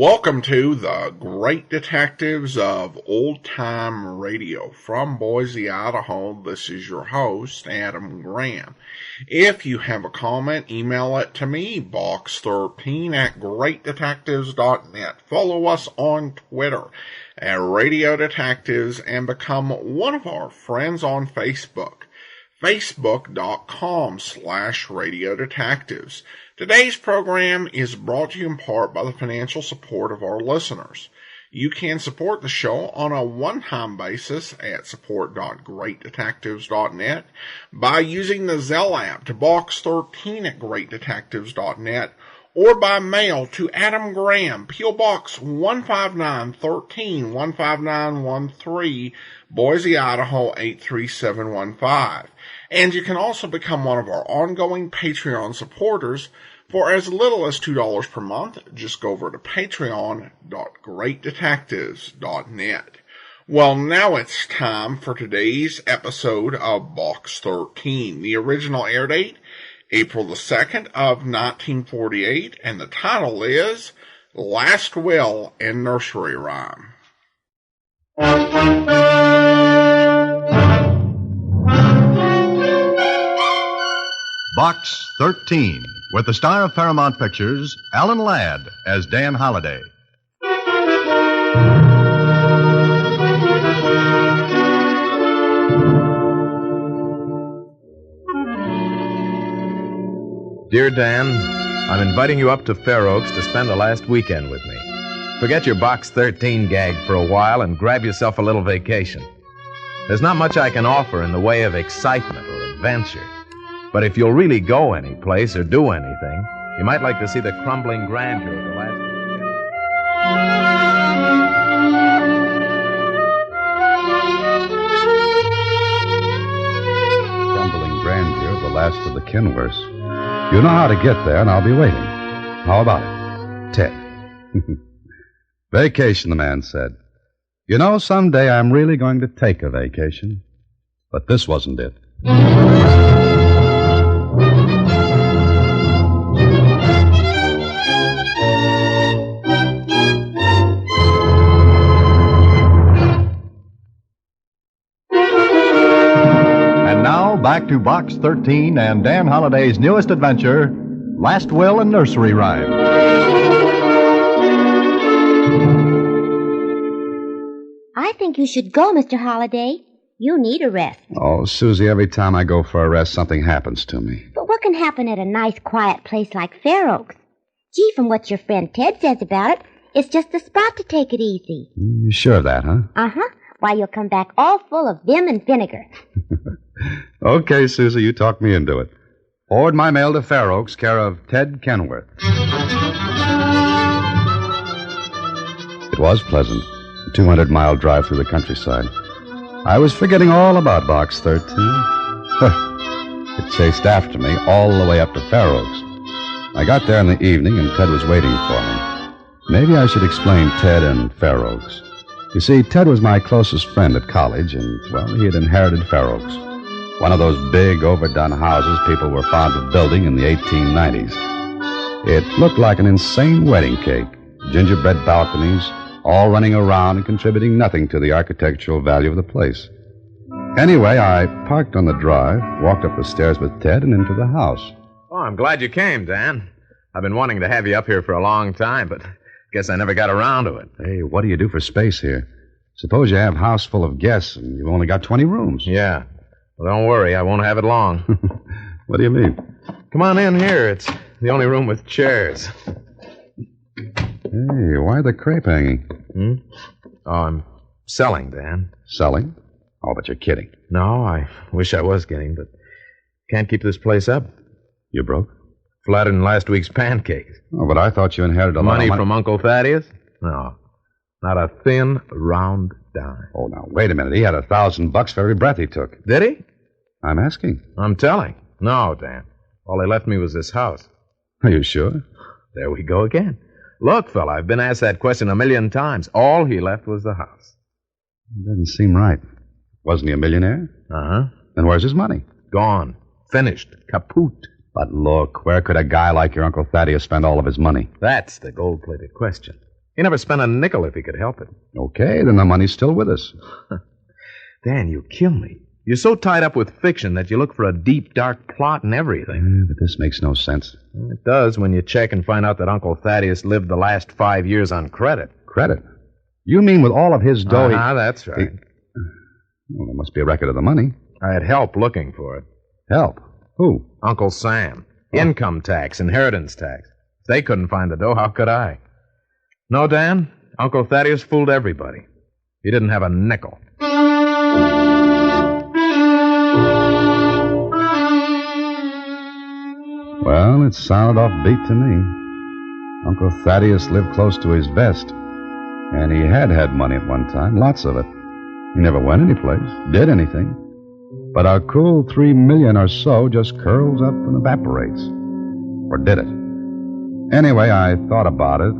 Welcome to the Great Detectives of Old Time Radio. From Boise, Idaho, this is your host, Adam Graham. If you have a comment, email it to me, box13@greatdetectives.net. Follow us on Twitter at Radio Detectives and become one of our friends on Facebook. Facebook.com/Radio Detectives. Today's program is brought to you in part by the financial support of our listeners. You can support the show on a one-time basis at support.greatdetectives.net by using the Zelle app to box13@greatdetectives.net or by mail to Adam Graham, P.O. Box 15913, 15913, Boise, Idaho 83715. And you can also become one of our ongoing Patreon supporters for as little as $2 per month. Just go over to patreon.greatdetectives.net. Well, now it's time for today's episode of Box 13. The original air date, April the 2nd of 1948, and the title is Last Will and Nursery Rhyme. Box 13, with the star of Paramount Pictures, Alan Ladd, as Dan Holliday. Dear Dan, I'm inviting you up to Fair Oaks to spend the last weekend with me. Forget your Box 13 gag for a while and grab yourself a little vacation. There's not much I can offer in the way of excitement or adventure. But if you'll really go any place or do anything, you might like to see the crumbling grandeur of the last Crumbling grandeur of the last of the Kenworths. You know how to get there, and I'll be waiting. How about it, Ted? Vacation, the man said. You know, someday I'm really going to take a vacation. But this wasn't it. Back to Box 13 and Dan Holliday's newest adventure, Last Will and Nursery Rhyme. I think you should go, Mr. Holliday. You need a rest. Oh, Susie, every time I go for a rest, something happens to me. But what can happen at a nice, quiet place like Fair Oaks? Gee, from what your friend Ted says about it, it's just the spot to take it easy. You sure of that, huh? Uh-huh. Why, you'll come back all full of vim and vinegar. Okay, Susie, you talked me into it. Forward my mail to Fair Oaks, care of Ted Kenworth. It was pleasant, a 200-mile drive through the countryside. I was forgetting all about Box 13. It chased after me all the way up to Fair Oaks. I got there in the evening, and Ted was waiting for me. Maybe I should explain Ted and Fair Oaks. You see, Ted was my closest friend at college, and, well, he had inherited Fair Oaks. One of those big, overdone houses people were fond of building in the 1890s. It looked like an insane wedding cake. Gingerbread balconies, all running around and contributing nothing to the architectural value of the place. Anyway, I parked on the drive, walked up the stairs with Ted, and into the house. Oh, I'm glad you came, Dan. I've been wanting to have you up here for a long time, but guess I never got around to it. Hey, what do you do for space here? Suppose you have a house full of guests and you've only got 20 rooms. Yeah. Well, don't worry. I won't have it long. What do you mean? Come on in here. It's the only room with chairs. Hey, why the crepe hanging? Oh, I'm selling, Dan. Selling? Oh, but you're kidding. No, I wish I was kidding, but can't keep this place up. You broke? Flat in last week's pancakes. Oh, but I thought you inherited a lot of money from Uncle Thaddeus? No. Not a thin, round dime. Oh, now, wait a minute. He had $1,000 for every breath he took. Did he? I'm asking. I'm telling. No, Dan. All he left me was this house. Are you sure? There we go again. Look, fella, I've been asked that question 1,000,000 times. All he left was the house. It doesn't seem right. Wasn't he a millionaire? Uh-huh. Then where's his money? Gone. Finished. Kaput. But look, where could a guy like your Uncle Thaddeus spend all of his money? That's the gold-plated question. He never spent a nickel if he could help it. Okay, then the money's still with us. Dan, you kill me. You're so tied up with fiction that you look for a deep, dark plot in everything. But this makes no sense. It does when you check and find out that Uncle Thaddeus lived the last 5 years on credit. Credit? You mean with all of his dough? That's right. Well, there must be a record of the money. I had help looking for it. Help? Who? Uncle Sam. Income tax, inheritance tax. If they couldn't find the dough, how could I? No, Dan, Uncle Thaddeus fooled everybody. He didn't have a nickel. Well, it sounded offbeat to me. Uncle Thaddeus lived close to his vest. And he had money at one time, lots of it. He never went anyplace, did anything. But our cool $3 million or so just curls up and evaporates. Or did it? Anyway, I thought about it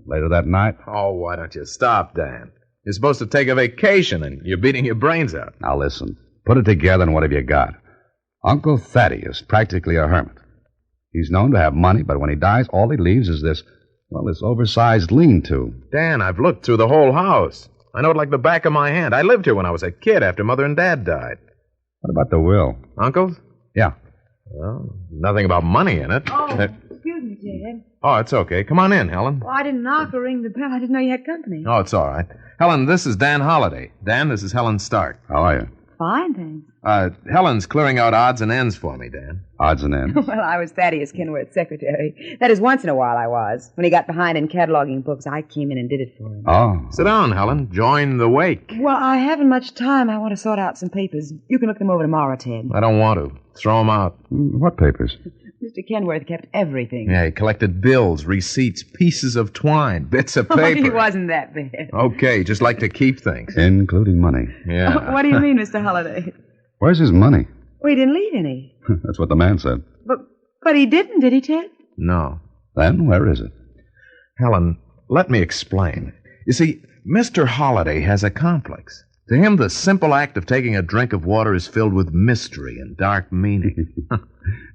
later that night. Oh, why don't you stop, Dan? You're supposed to take a vacation, and you're beating your brains out. Now listen, put it together and what have you got? Uncle Thaddeus, practically a hermit. He's known to have money, but when he dies, all he leaves is this oversized lean-to. Dan, I've looked through the whole house. I know it like the back of my hand. I lived here when I was a kid after Mother and Dad died. What about the will? Uncle's? Yeah. Well, nothing about money in it. Excuse me, Ted. Oh, it's okay. Come on in, Helen. Well, I didn't knock or ring the bell. I didn't know you had company. Oh, it's all right. Helen, this is Dan Holliday. Dan, this is Helen Stark. How are you? Fine, thanks. Helen's clearing out odds and ends for me, Dan. Odds and ends? Well, I was Thaddeus Kenworth's secretary. That is, once in a while I was. When he got behind in cataloging books, I came in and did it for him. Oh. Sit down, Helen. Join the wake. Well, I haven't much time. I want to sort out some papers. You can look them over tomorrow, Ted. I don't want to. Throw them out. What papers? Mr. Kenworth kept everything. Yeah, he collected bills, receipts, pieces of twine, bits of paper. He wasn't that bad. Okay, just like to keep things. Including money. Yeah. What do you mean, Mr. Holliday? Where's his money? Well, he didn't leave any. That's what the man said. But he didn't, did he, Ted? No. Then where is it? Helen, let me explain. You see, Mr. Holliday has a complex. To him, the simple act of taking a drink of water is filled with mystery and dark meaning.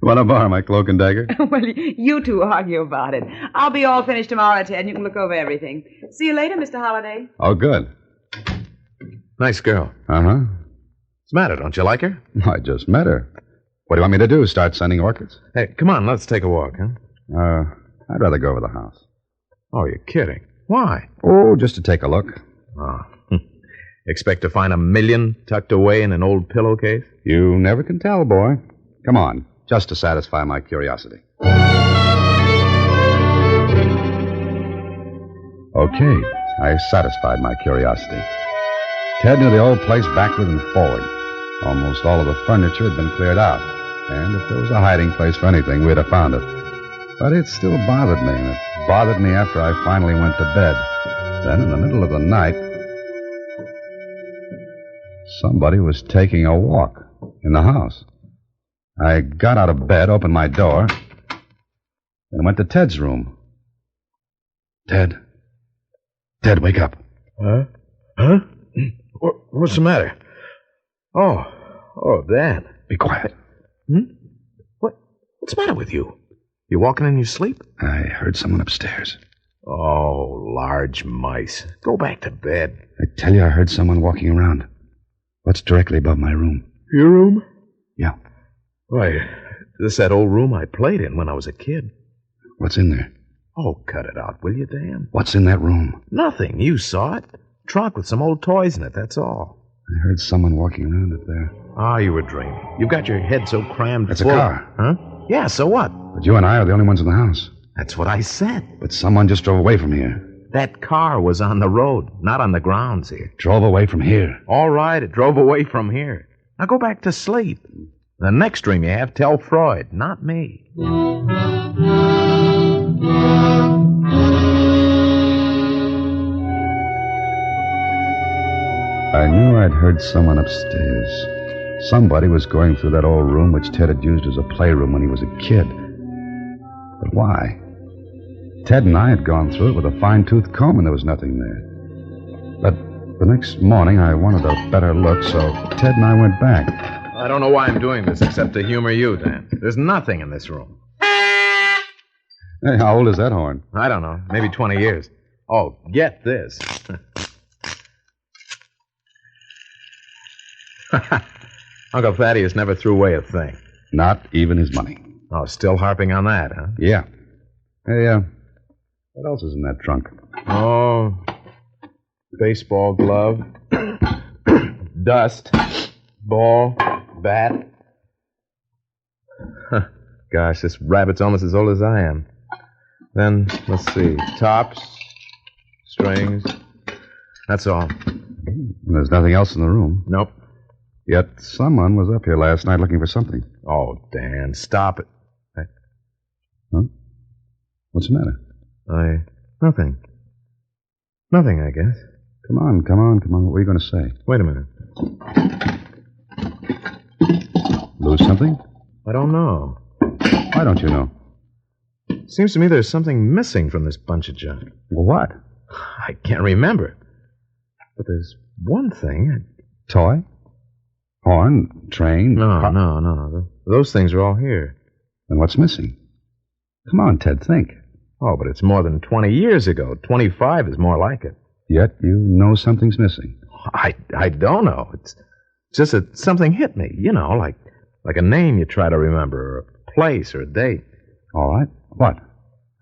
Want to borrow my cloak and dagger? Well, you two argue about it. I'll be all finished tomorrow, Ted, and you can look over everything. See you later, Mr. Holliday. Oh, good. Nice girl. Uh-huh. What's the matter? Don't you like her? I just met her. What do you want me to do, start sending orchids? Hey, come on, let's take a walk, huh? I'd rather go over the house. Oh, you're kidding. Why? Oh, just to take a look. Oh. Expect to find $1 million tucked away in an old pillowcase? You never can tell, boy. Come on, just to satisfy my curiosity. Okay, I satisfied my curiosity. Ted knew the old place backward and forward. Almost all of the furniture had been cleared out, and if there was a hiding place for anything, we'd have found it. But it still bothered me, and it bothered me after I finally went to bed. Then, in the middle of the night, somebody was taking a walk in the house. I got out of bed, opened my door, and went to Ted's room. Ted, wake up. Huh? What's the matter? Oh, Dan. Be quiet. What's the matter with you? You walking in your sleep? I heard someone upstairs. Oh, large mice. Go back to bed. I tell you, I heard someone walking around. What's directly above my room? Your room? Yeah. Why, this is that old room I played in when I was a kid. What's in there? Oh, cut it out, will you, Dan? What's in that room? Nothing. You saw it. Trunk with some old toys in it, that's all. I heard someone walking around up there. Ah, you were dreaming. You've got your head so crammed That's full. a car. Huh? Yeah, so what? But you and I are the only ones in the house. That's what I said. But someone just drove away from here. That car was on the road, not on the grounds here. Drove away from here. All right, it drove away from here. Now go back to sleep. The next dream you have, tell Freud, not me. I knew I'd heard someone upstairs. Somebody was going through that old room which Ted had used as a playroom when he was a kid. But why? Ted and I had gone through it with a fine-tooth comb, and there was nothing there. But the next morning, I wanted a better look, so Ted and I went back. I don't know why I'm doing this except to humor you, Dan. There's nothing in this room. Hey, how old is that horn? I don't know. Maybe 20 years. Oh, get this. Uncle Thaddeus never threw away a thing. Not even his money. Oh, still harping on that, huh? Yeah. Hey, what else is in that trunk? Oh, baseball glove, dust, ball, bat. Huh. Gosh, this rabbit's almost as old as I am. Then, let's see, tops, strings. That's all. And there's nothing else in the room. Nope. Yet someone was up here last night looking for something. Oh, Dan, stop it. Huh? What's the matter? Nothing. Nothing, I guess. Come on. What were you going to say? Wait a minute. Lose something? I don't know. Why don't you know? Seems to me there's something missing from this bunch of junk. Well, what? I can't remember. But there's one thing. Toy? Horn? Train? No. Those things are all here. Then what's missing? Come on, Ted, think. Oh, but it's more than 20 years ago. 25 is more like it. Yet you know something's missing. I don't know. It's just that something hit me, like a name you try to remember, or a place, or a date. All right. What?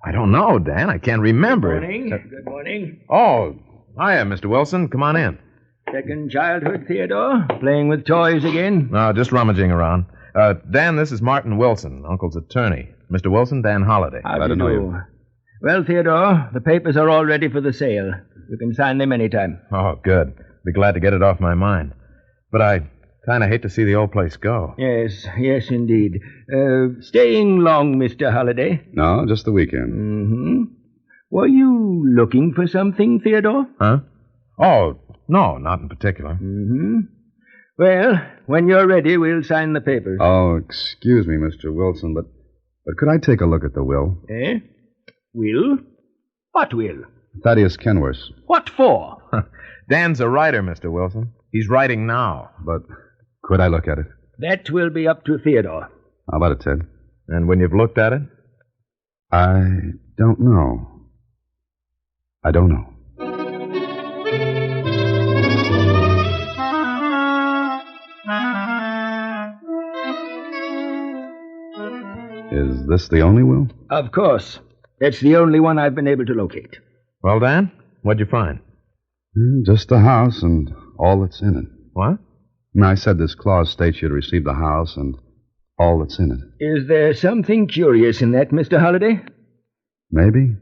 I don't know, Dan. I can't remember. Good morning. Oh, hiya, Mr. Wilson. Come on in. Second childhood, Theodore? Playing with toys again? No, just rummaging around. Dan, this is Martin Wilson, Uncle's attorney. Mr. Wilson, Dan Holliday. How do you do? Well, Theodore, the papers are all ready for the sale. You can sign them anytime. Oh, good. Be glad to get it off my mind. But I kind of hate to see the old place go. Yes, indeed. Staying long, Mr. Holliday? No, just the weekend. Mm-hmm. Were you looking for something, Theodore? Huh? Oh, no, not in particular. Mm-hmm. Well, when you're ready, we'll sign the papers. Oh, excuse me, Mr. Wilson, but could I take a look at the will? Eh? Will? What will? Thaddeus Kenworth's. What for? Dan's a writer, Mr. Wilson. He's writing now. But could I look at it? That will be up to Theodore. How about it, Ted? And when you've looked at it? I don't know. I don't know. Is this the only will? Of course. That's the only one I've been able to locate. Well, Dan, what'd you find? Just the house and all that's in it. What? I said this clause states you'd receive the house and all that's in it. Is there something curious in that, Mr. Holliday? Maybe.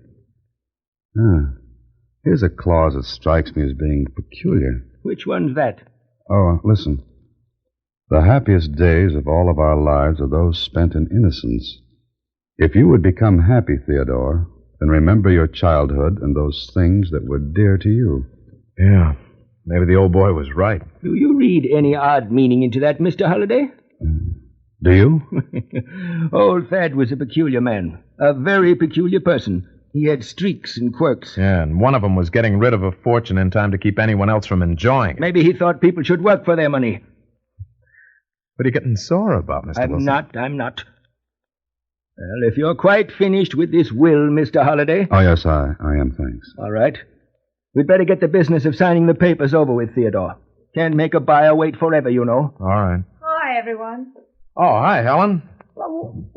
Here's a clause that strikes me as being peculiar. Which one's that? Oh, listen. The happiest days of all of our lives are those spent in innocence. If you would become happy, Theodore, then remember your childhood and those things that were dear to you. Yeah, maybe the old boy was right. Do you read any odd meaning into that, Mr. Holliday? Do you? Old Thad was a peculiar man, a very peculiar person. He had streaks and quirks. Yeah, and one of them was getting rid of a fortune in time to keep anyone else from enjoying it. Maybe he thought people should work for their money. What are you getting sore about, Mr. Wilson? I'm not. Well, if you're quite finished with this will, Mr. Holliday... Oh, yes, I am, thanks. All right. We'd better get the business of signing the papers over with, Theodore. Can't make a buyer wait forever, you know. All right. Hi, everyone. Oh, hi, Helen. Oh,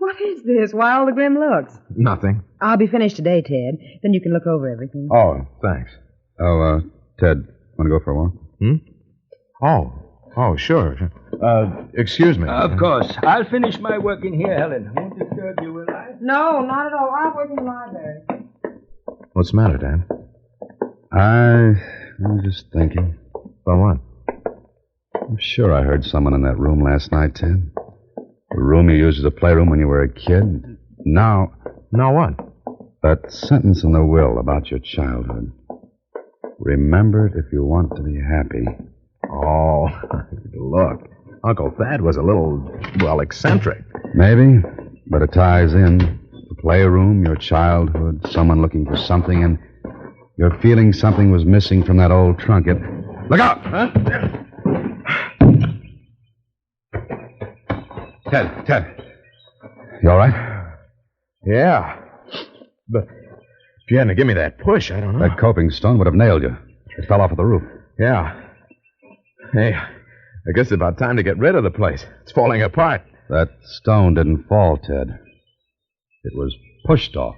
what is this? Why all the grim looks? Nothing. I'll be finished today, Ted. Then you can look over everything. Oh, thanks. Oh, Ted, want to go for a walk? Oh, sure. Excuse me. Of course. I'll finish my work in here, Helen. Won't disturb you, will I? No, not at all. I'll work in the library. What's the matter, Dan? I'm just thinking. About what? I'm sure I heard someone in that room last night, Ted. The room you used as a playroom when you were a kid. Now what? That sentence in the will about your childhood. Remember it if you want to be happy. Oh, look. Uncle Thad was a little, eccentric. Maybe, but it ties in. The playroom, your childhood, someone looking for something, and you're feeling something was missing from that old trunk. Look out! Huh? Ted. You all right? Yeah. But If you hadn't given me that push, I don't know. That coping stone would have nailed you. It fell off of the roof. Yeah. Hey, I guess it's about time to get rid of the place. It's falling apart. That stone didn't fall, Ted. It was pushed off.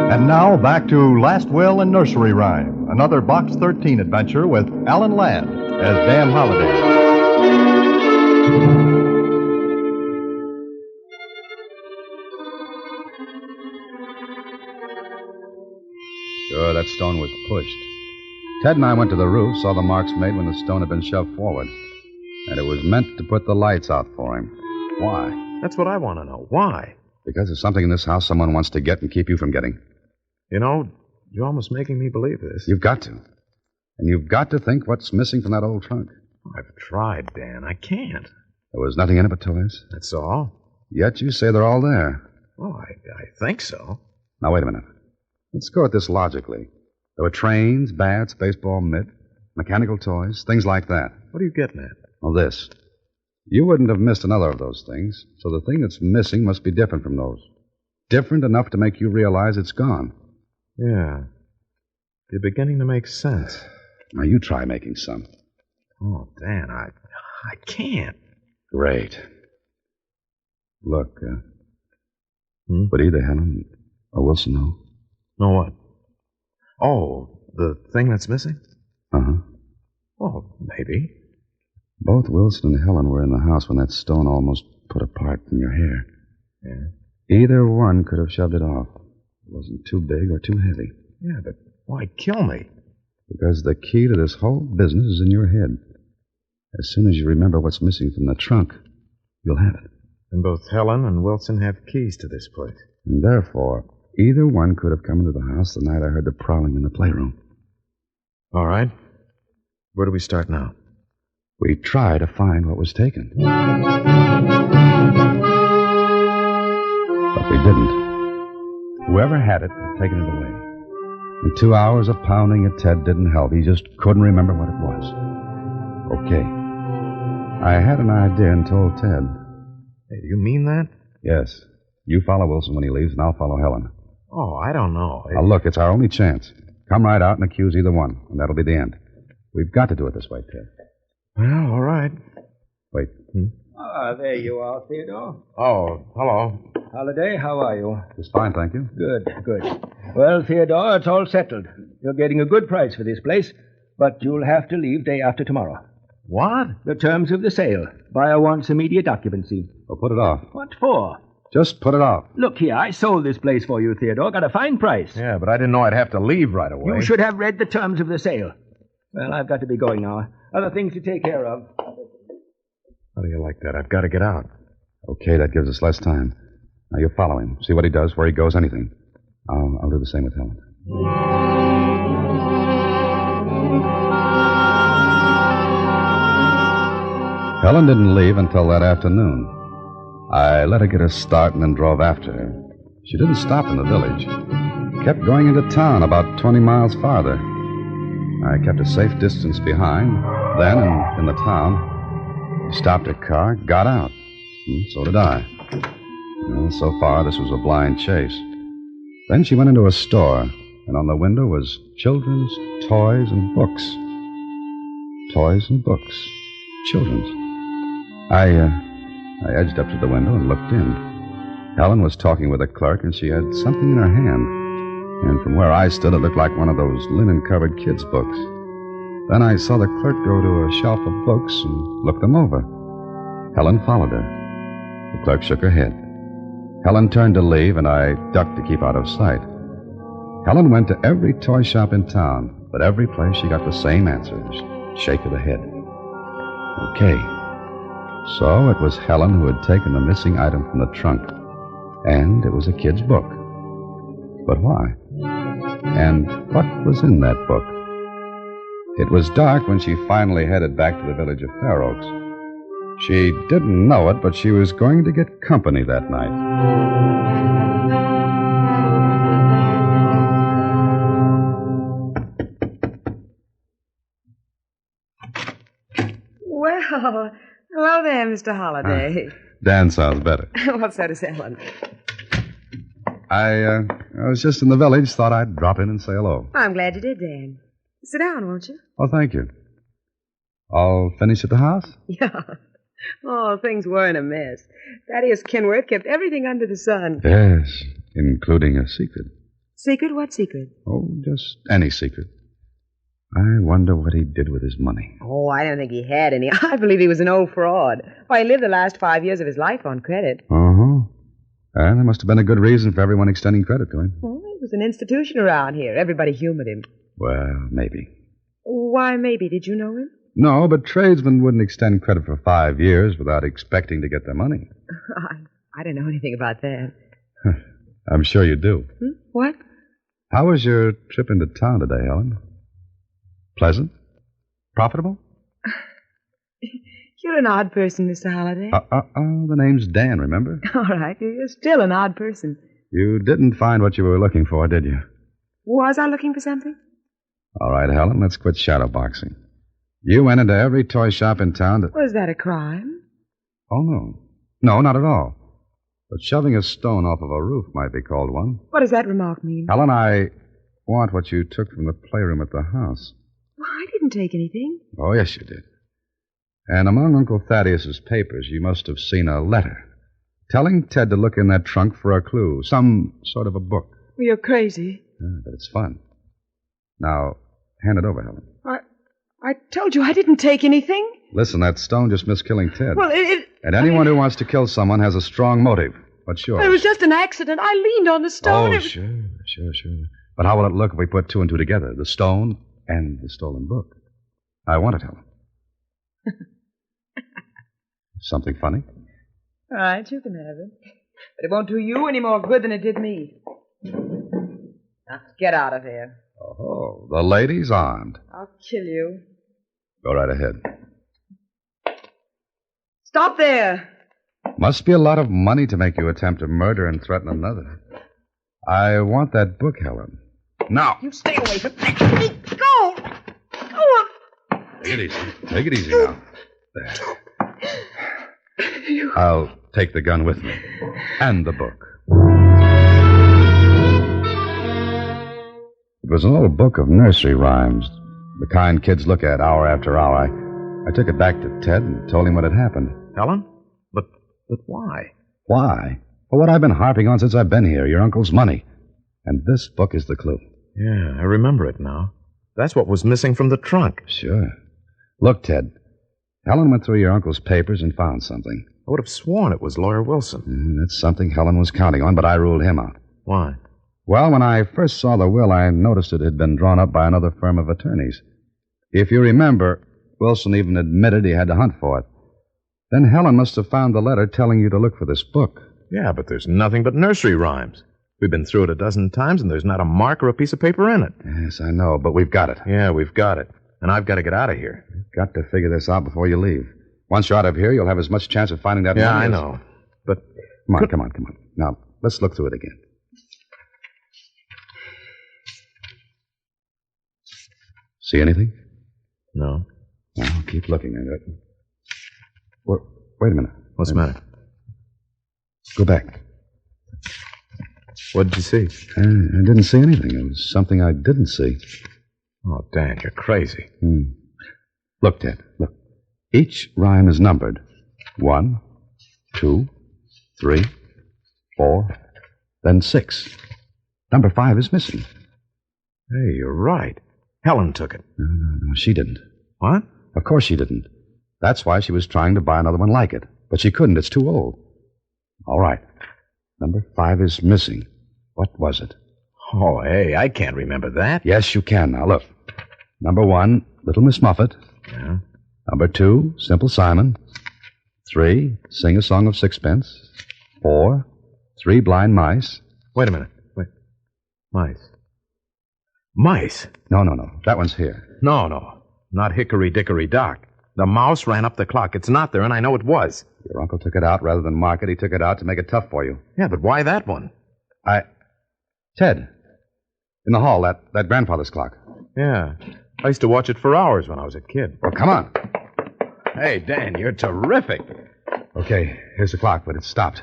And now back to Last Will and Nursery Rhyme, another Box 13 adventure with Alan Ladd as Dan Holliday. Sure, that stone was pushed. Ted and I went to the roof, saw the marks made when the stone had been shoved forward. And it was meant to put the lights out for him. Why? That's what I want to know. Why? Because there's something in this house someone wants to get and keep you from getting. You know, you're almost making me believe this. You've got to. And you've got to think what's missing from that old trunk. I've tried, Dan. I can't. There was nothing in it but toys. That's all. Yet you say they're all there. Well, I think so. Now, wait a minute. Let's go at this logically. There were trains, bats, baseball mitt, mechanical toys, things like that. What are you getting at? Well, this. You wouldn't have missed another of those things, so the thing that's missing must be different from those. Different enough to make you realize it's gone. Yeah. You're beginning to make sense. Now, you try making some. Oh, Dan, I can't. Great. Look, would either Helen or Wilson know? Know what? Oh, the thing that's missing? Uh-huh. Oh, maybe. Both Wilson and Helen were in the house when that stone almost put a part in your hair. Yeah. Either one could have shoved it off. It wasn't too big or too heavy. Yeah, but why kill me? Because the key to this whole business is in your head. As soon as you remember what's missing from the trunk, you'll have it. And both Helen and Wilson have keys to this place. And therefore, either one could have come into the house the night I heard the prowling in the playroom. All right. Where do we start now? We try to find what was taken. But we didn't. Whoever had it had taken it away. And 2 hours of pounding at Ted didn't help. He just couldn't remember what it was. Okay. I had an idea and told Ted. Hey, do you mean that? Yes. You follow Wilson when he leaves, and I'll follow Helen. Oh, I don't know. Now, look, it's our only chance. Come right out and accuse either one, and that'll be the end. We've got to do it this way, Ted. Well, all right. Wait. There you are, Theodore. Oh, hello. Holiday, how are you? Just fine, thank you. Good. Well, Theodore, it's all settled. You're getting a good price for this place, but you'll have to leave day after tomorrow. What? The terms of the sale. Buyer wants immediate occupancy. Well, put it off. What for? Just put it off. Look here, I sold this place for you, Theodore. Got a fine price. Yeah, but I didn't know I'd have to leave right away. You should have read the terms of the sale. Well, I've got to be going now. Other things to take care of. How do you like that? I've got to get out. Okay, that gives us less time. Now, you follow him. See what he does, where he goes, anything. I'll do the same with Helen. Helen didn't leave until that afternoon. I let her get a start and then drove after her. She didn't stop in the village. Kept going into town about 20 miles farther. I kept a safe distance behind. Then, in the town, she stopped her car, got out. So did I. Well, so far, this was a blind chase. Then she went into a store, and on the window was children's toys and books. Toys and books. Children's. I edged up to the window and looked in. Helen was talking with a clerk, and she had something in her hand. And from where I stood, it looked like one of those linen-covered kids' books. Then I saw the clerk go to a shelf of books and look them over. Helen followed her. The clerk shook her head. Helen turned to leave, and I ducked to keep out of sight. Helen went to every toy shop in town, but every place she got the same answers. Shake of the head. Okay. So it was Helen who had taken the missing item from the trunk. And it was a kid's book. But why? And what was in that book? It was dark when she finally headed back to the village of Fair Oaks. She didn't know it, but she was going to get company that night. Well, hello there, Mr. Holliday. Dan sounds better. Well, so does Ellen. I was just in the village. Thought I'd drop in and say hello. I'm glad you did, Dan. Sit down, won't you? Oh, thank you. All finished at the house? Yeah. Oh, things were in a mess. Thaddeus Kenworth kept everything under the sun. Yes, including a secret. Secret? What secret? Oh, just any secret. I wonder what he did with his money. Oh, I don't think he had any. I believe he was an old fraud. Why, he lived the last 5 years of his life on credit. Uh-huh. And there must have been a good reason for everyone extending credit to him. Oh, it was an institution around here. Everybody humored him. Well, maybe. Why, maybe. Did you know him? No, but tradesmen wouldn't extend credit for 5 years without expecting to get their money. I don't know anything about that. I'm sure you do. What? How was your trip into town today, Helen? Pleasant? Profitable? You're an odd person, Mr. Holliday. The name's Dan, remember? All right, you're still an odd person. You didn't find what you were looking for, did you? Was I looking for something? All right, Helen, let's quit shadowboxing. You went into every toy shop in town to... Was that a crime? Oh, no. No, not at all. But shoving a stone off of a roof might be called one. What does that remark mean? Helen, I want what you took from the playroom at the house. Well, I didn't take anything. Oh, yes, you did. And among Uncle Thaddeus's papers, you must have seen a letter telling Ted to look in that trunk for a clue, some sort of a book. Well, you're crazy. Yeah, but it's fun. Now, hand it over, Helen. I told you I didn't take anything. Listen, that stone just missed killing Ted. Well, And anyone who wants to kill someone has a strong motive. What's yours? It was just an accident. I leaned on the stone. Oh, sure. But how will it look if we put two and two together? The stone and the stolen book. I want it, Helen. Something funny? All right, you can have it. But it won't do you any more good than it did me. Now, get out of here. Oh, the lady's armed. I'll kill you. Go right ahead. Stop there. Must be a lot of money to make you attempt to murder and threaten another. I want that book, Helen. Now. You stay away from me. Go. Go on. Take it easy. Take it easy now. There. I'll take the gun with me. And the book. It was an old book of nursery rhymes, the kind kids look at hour after hour. I took it back to Ted and told him what had happened. Helen? But why? Why? For what I've been harping on since I've been here, your uncle's money. And this book is the clue. Yeah, I remember it now. That's what was missing from the trunk. Sure. Look, Ted. Helen went through your uncle's papers and found something. I would have sworn it was Lawyer Wilson. That's something Helen was counting on, but I ruled him out. Why? Well, when I first saw the will, I noticed it had been drawn up by another firm of attorneys. If you remember, Wilson even admitted he had to hunt for it. Then Helen must have found the letter telling you to look for this book. Yeah, but there's nothing but nursery rhymes. We've been through it a dozen times, and there's not a mark or a piece of paper in it. Yes, I know, but we've got it. Yeah, we've got it. And I've got to get out of here. You've got to figure this out before you leave. Once you're out of here, you'll have as much chance of finding that money. Yeah, I know. But... Come on. Now, let's look through it again. See anything? No. Well, keep looking at it. Wait a minute. What's the matter? Go back. What did you see? I didn't see anything. It was something I didn't see. Oh, Dan, you're crazy. Look, Ted, look. Each rhyme is numbered. 1, 2, 3, 4, then 6. Number 5 is missing. Hey, you're right. Helen took it. No, she didn't. What? Of course she didn't. That's why she was trying to buy another one like it. But she couldn't. It's too old. All right. Number 5 is missing. What was it? Oh, hey, I can't remember that. Yes, you can now. Look. Number 1, Little Miss Muffet. Yeah. Number 2, Simple Simon. 3, Sing a Song of Sixpence. 4, 3 Blind Mice. Wait a minute. Wait. Mice. Mice? No. That one's here. No. Not Hickory Dickory Dock. The mouse ran up the clock. It's not there, and I know it was. Your uncle took it out rather than mark it. He took it out to make it tough for you. Yeah, but why that one? Ted. In the hall, that grandfather's clock. Yeah. I used to watch it for hours when I was a kid. Well, come on. Hey, Dan, you're terrific. Okay, here's the clock, but it's stopped.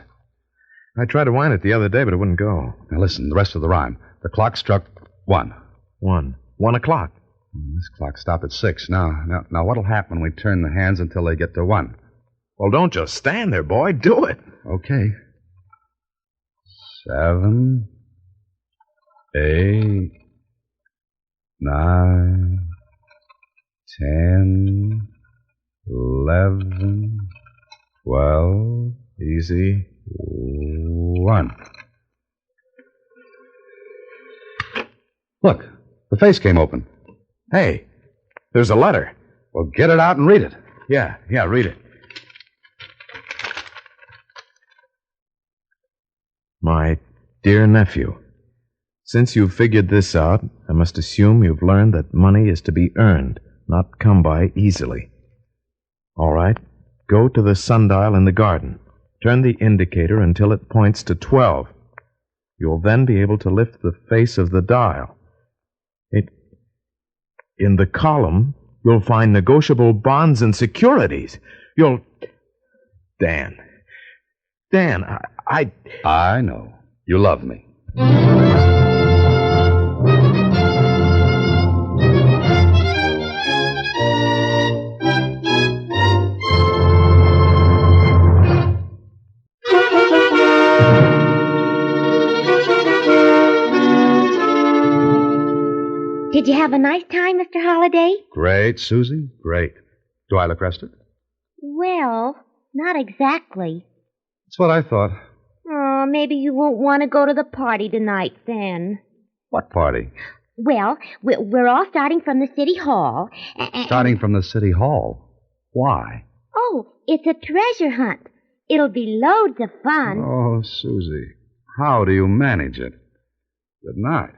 I tried to wind it the other day, but it wouldn't go. Now listen, the rest of the rhyme. The clock struck 1. 1 o'clock. This clock stopped at 6. Now, what'll happen when we turn the hands until they get to 1? Well, don't just stand there, boy. Do it. Okay. 7, 8, 9, 10, 11, 12. Easy. 1. Look, the face came open. Hey, there's a letter. Well, get it out and read it. Yeah, read it. My dear nephew, since you've figured this out, I must assume you've learned that money is to be earned, not come by easily. All right, go to the sundial in the garden. Turn the indicator until it points to 12. You'll then be able to lift the face of the dial. In the column, you'll find negotiable bonds and securities. Dan, I know. You love me. Did you have a nice time, Mr. Holliday? Great, Susie. Great. Do I look rested? Well, not exactly. That's what I thought. Oh, maybe you won't want to go to the party tonight, then. What party? Well, we're all starting from the city hall. Starting from the city hall. Why? Oh, it's a treasure hunt. It'll be loads of fun. Oh, Susie, how do you manage it? Good night.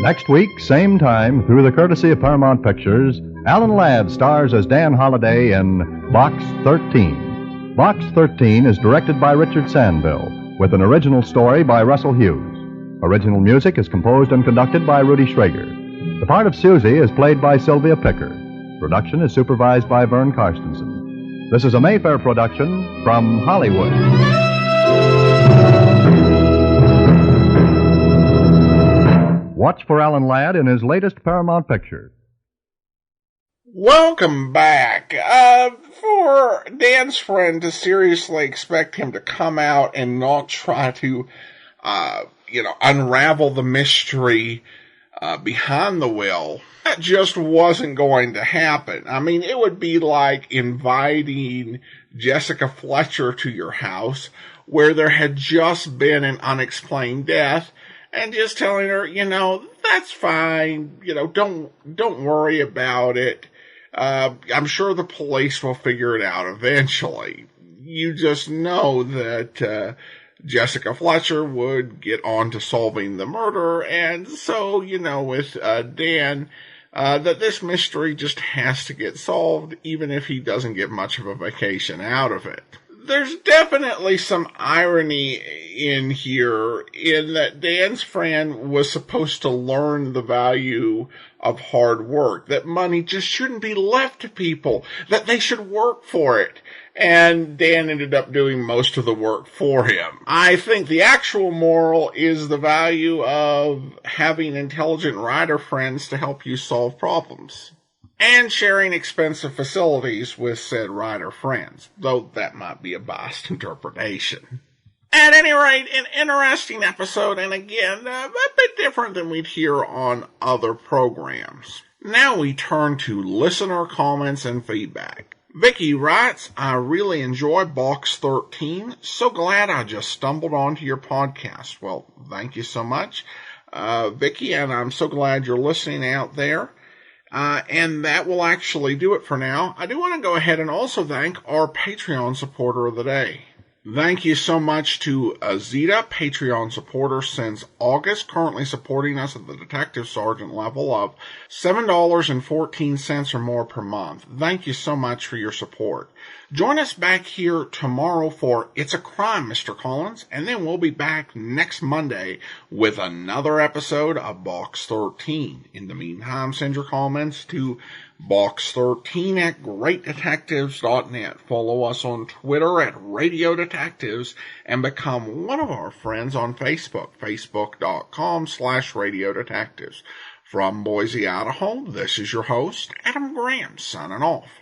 Next week, same time, through the courtesy of Paramount Pictures, Alan Ladd stars as Dan Holliday in Box 13. Box 13 is directed by Richard Sandville, with an original story by Russell Hughes. Original music is composed and conducted by Rudy Schrager. The part of Susie is played by Sylvia Picker. Production is supervised by Vern Karstensen. This is a Mayfair production from Hollywood. Watch for Alan Ladd in his latest Paramount picture. Welcome back. For Dan's friend to seriously expect him to come out and not try to, unravel the mystery behind the will, that just wasn't going to happen. I mean, it would be like inviting Jessica Fletcher to your house where there had just been an unexplained death and just telling her, that's fine, don't worry about it. I'm sure the police will figure it out eventually. You just know that Jessica Fletcher would get on to solving the murder, and so, with Dan, that this mystery just has to get solved, even if he doesn't get much of a vacation out of it. There's definitely some irony in here in that Dan's friend was supposed to learn the value of hard work, that money just shouldn't be left to people, that they should work for it. And Dan ended up doing most of the work for him. I think the actual moral is the value of having intelligent writer friends to help you solve problems, and sharing expensive facilities with said writer friends, though that might be a biased interpretation. At any rate, an interesting episode, and again, a bit different than we'd hear on other programs. Now we turn to listener comments and feedback. Vicky writes, I really enjoy Box 13. So glad I just stumbled onto your podcast. Well, thank you so much, Vicky, and I'm so glad you're listening out there. And that will actually do it for now. I do want to go ahead and also thank our Patreon supporter of the day. Thank you so much to Azita, Patreon supporter since August, currently supporting us at the Detective Sergeant level of $7.14 or more per month. Thank you so much for your support. Join us back here tomorrow for It's a Crime, Mr. Collins, and then we'll be back next Monday with another episode of Box 13. In the meantime, send your comments to Box13 at greatdetectives.net. Follow us on Twitter at Radio Detectives and become one of our friends on Facebook, facebook.com/Radio Detectives. From Boise, Idaho, this is your host, Adam Graham, signing off.